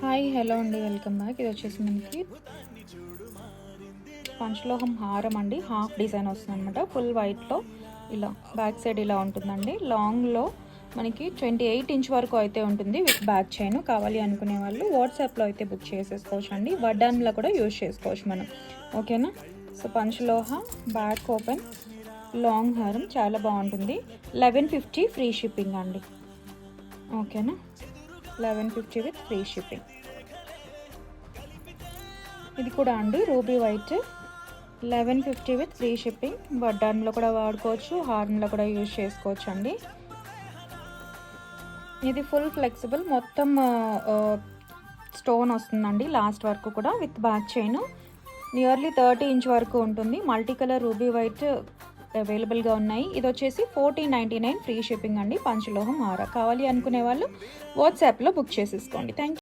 Hi hello అండి, welcome back. ఇది వచ్చేసి మనకి పంచలోహం హారం అండి. హాఫ్ డిజైన్ వస్తుంది అనమాట. ఫుల్ వైట్లో ఇలా బ్యాక్ సైడ్ ఇలా ఉంటుందండి. లాంగ్లో మనకి 28 ఇంచ్ వరకు అయితే ఉంటుంది విత్ బ్యాక్ చైన్. కావాలి అనుకునే వాళ్ళు వాట్సాప్లో అయితే బుక్ చేసేసుకోవచ్చు అండి. వడ్డాన్లో కూడా యూజ్ చేసుకోవచ్చు మనం. ఓకేనా? సో పంచలోహ బ్యాక్ ఓపెన్ లాంగ్ హారం చాలా బాగుంటుంది. 1150 ఫ్రీ షిప్పింగ్ అండి. ఓకేనా? 1150 విత్ ఫ్రీ షిప్పింగ్. ఇది కూడా అండి ruby white 1150 with free shipping. వడ్డాన్లో కూడా వాడుకోవచ్చు, హారంలో కూడా యూజ్ చేసుకోవచ్చు అండి. ఇది ఫుల్ ఫ్లెక్సిబుల్, మొత్తం స్టోన్ వస్తుందండి లాస్ట్ వరకు కూడా with back chain. Nearly 30 inch వరకు ఉంటుంది. మల్టీ కలర్ రూబీ వైట్ అవైలబుల్గా ఉన్నాయి. ఇది వచ్చేసి 1499 ఫ్రీ షిప్పింగ్ అండి. పంచలోహం హార. కావాలి అనుకునే వాళ్ళు వాట్సాప్లో బుక్ చేసేసుకోండి. Thank you.